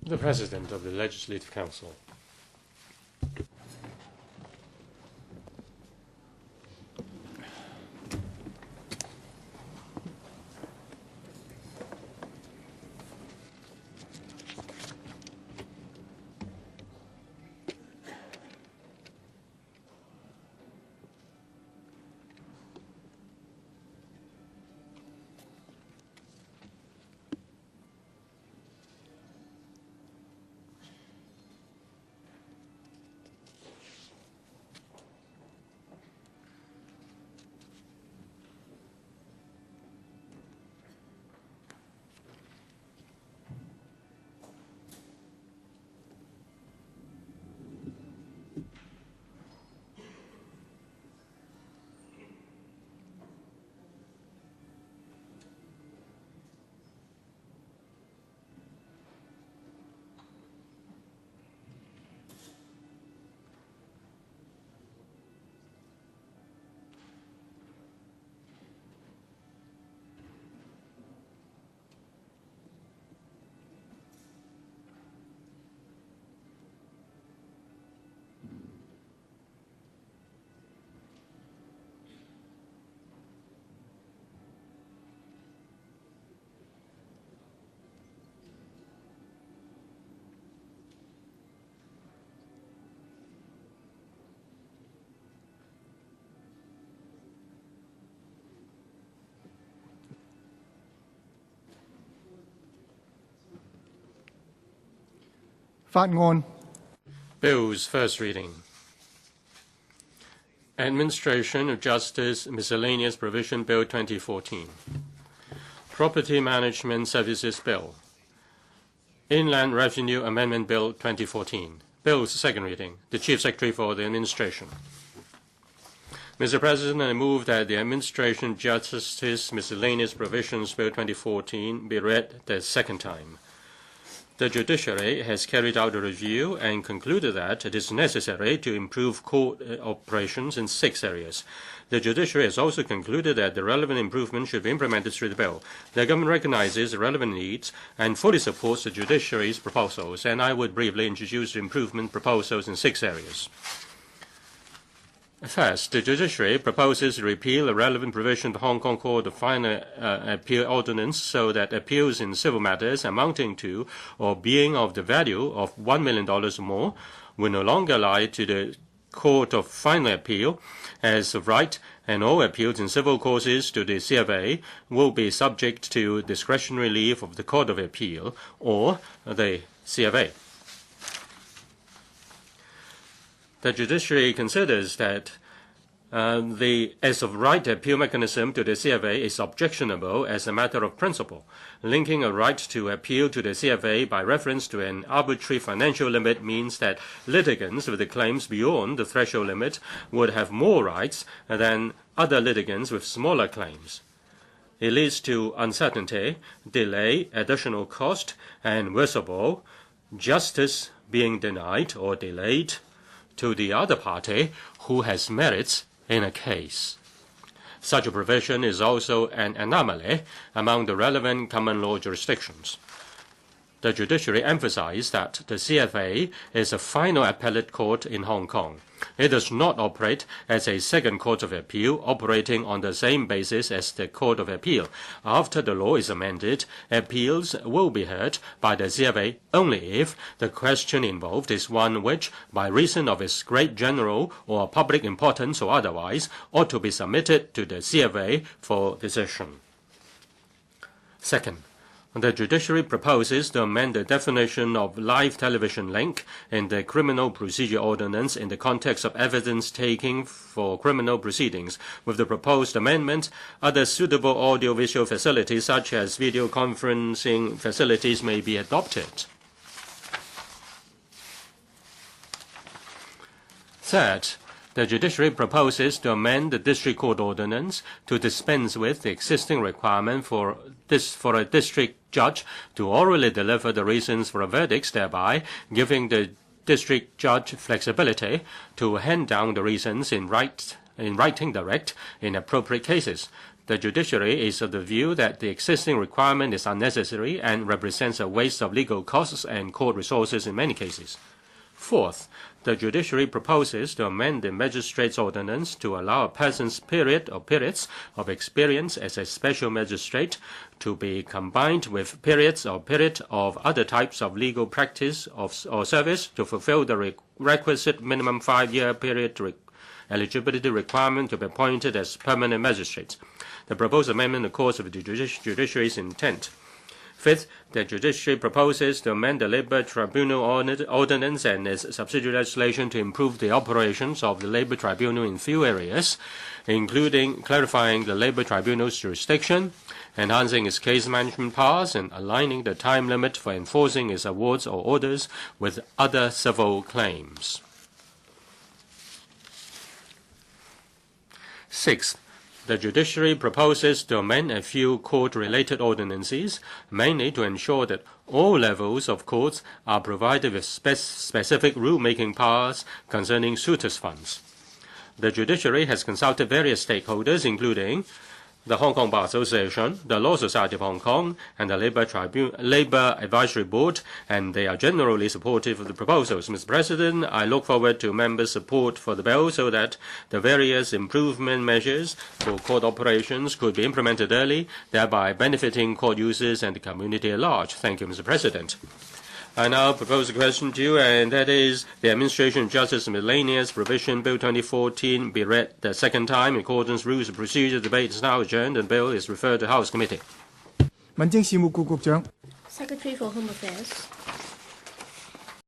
The President of the Legislative Council. Bills first reading. Administration of Justice Miscellaneous Provision Bill 2014. Property Management Services Bill. Inland Revenue Amendment Bill 2014. Bills second reading. The Chief Secretary for the Administration. Mr. President, I move that the Administration of Justice Miscellaneous Provisions Bill 2014 be read the second time. The judiciary has carried out a review and concluded that it is necessary to improve court operations in 6 areas. The judiciary has also concluded that the relevant improvements should be implemented through the bill. The government recognizes the relevant needs and fully supports the judiciary's proposals, and I would briefly introduce the improvement proposals in 6 areas. First, the judiciary proposes to repeal a relevant provision of the Hong Kong Court of Final Appeal Ordinance so that appeals in civil matters amounting to or being of the value of $1 million or more will no longer lie to the Court of Final Appeal as of right, and all appeals in civil causes to the CFA will be subject to discretionary leave of the Court of Appeal or the CFA. The judiciary considers that the as of right appeal mechanism to the CFA is objectionable as a matter of principle. Linking a right to appeal to the CFA by reference to an arbitrary financial limit means that litigants with the claims beyond the threshold limit would have more rights than other litigants with smaller claims. It leads to uncertainty, delay, additional cost, and worst of all, justice being denied or delayed to the other party who has merits in a case. Such a provision is also an anomaly among the relevant common law jurisdictions. The judiciary emphasized that the CFA is a final appellate court in Hong Kong. It does not operate as a second court of appeal operating on the same basis as the Court of Appeal. After the law is amended, appeals will be heard by the CFA only if the question involved is one which, by reason of its great general or public importance or otherwise, ought to be submitted to the CFA for decision. Second, the judiciary proposes to amend the definition of live television link in the Criminal Procedure Ordinance in the context of evidence taking for criminal proceedings. With the proposed amendment, other suitable audiovisual facilities such as video conferencing facilities may be adopted. Third, the judiciary proposes to amend the District Court Ordinance to dispense with the existing requirement for a district judge to orally deliver the reasons for a verdict, thereby giving the district judge flexibility to hand down the reasons in writing direct in appropriate cases. The judiciary is of the view that the existing requirement is unnecessary and represents a waste of legal costs and court resources in many cases. Fourth, the judiciary proposes to amend the magistrate's ordinance to allow a person's period or periods of experience as a special magistrate to be combined with periods or period of other types of legal practice or service to fulfill the requisite minimum 5-year period eligibility requirement to be appointed as permanent magistrates. The proposed amendment accords with the judiciary's intent. Fifth, the judiciary proposes to amend the Labour Tribunal Ordinance and its subsidiary legislation to improve the operations of the Labour Tribunal in few areas, including clarifying the Labour Tribunal's jurisdiction, enhancing its case management powers, and aligning the time limit for enforcing its awards or orders with other civil claims. Sixth, the judiciary proposes to amend a few court-related ordinances, mainly to ensure that all levels of courts are provided with specific rule-making powers concerning suitors' funds. The judiciary has consulted various stakeholders, including the Hong Kong Bar Association, the Law Society of Hong Kong, and the Labour Advisory Board, and they are generally supportive of the proposals. Mr. President, I look forward to members' support for the bill so that the various improvement measures for court operations could be implemented early, thereby benefiting court users and the community at large. Thank you, Mr. President. I now propose a question to you, and that is the Administration of Justice Miscellaneous Provision Bill 2014 be read the second time in accordance with rules of procedure. The debate is now adjourned and the bill is referred to House Committee. Secretary for Home Affairs.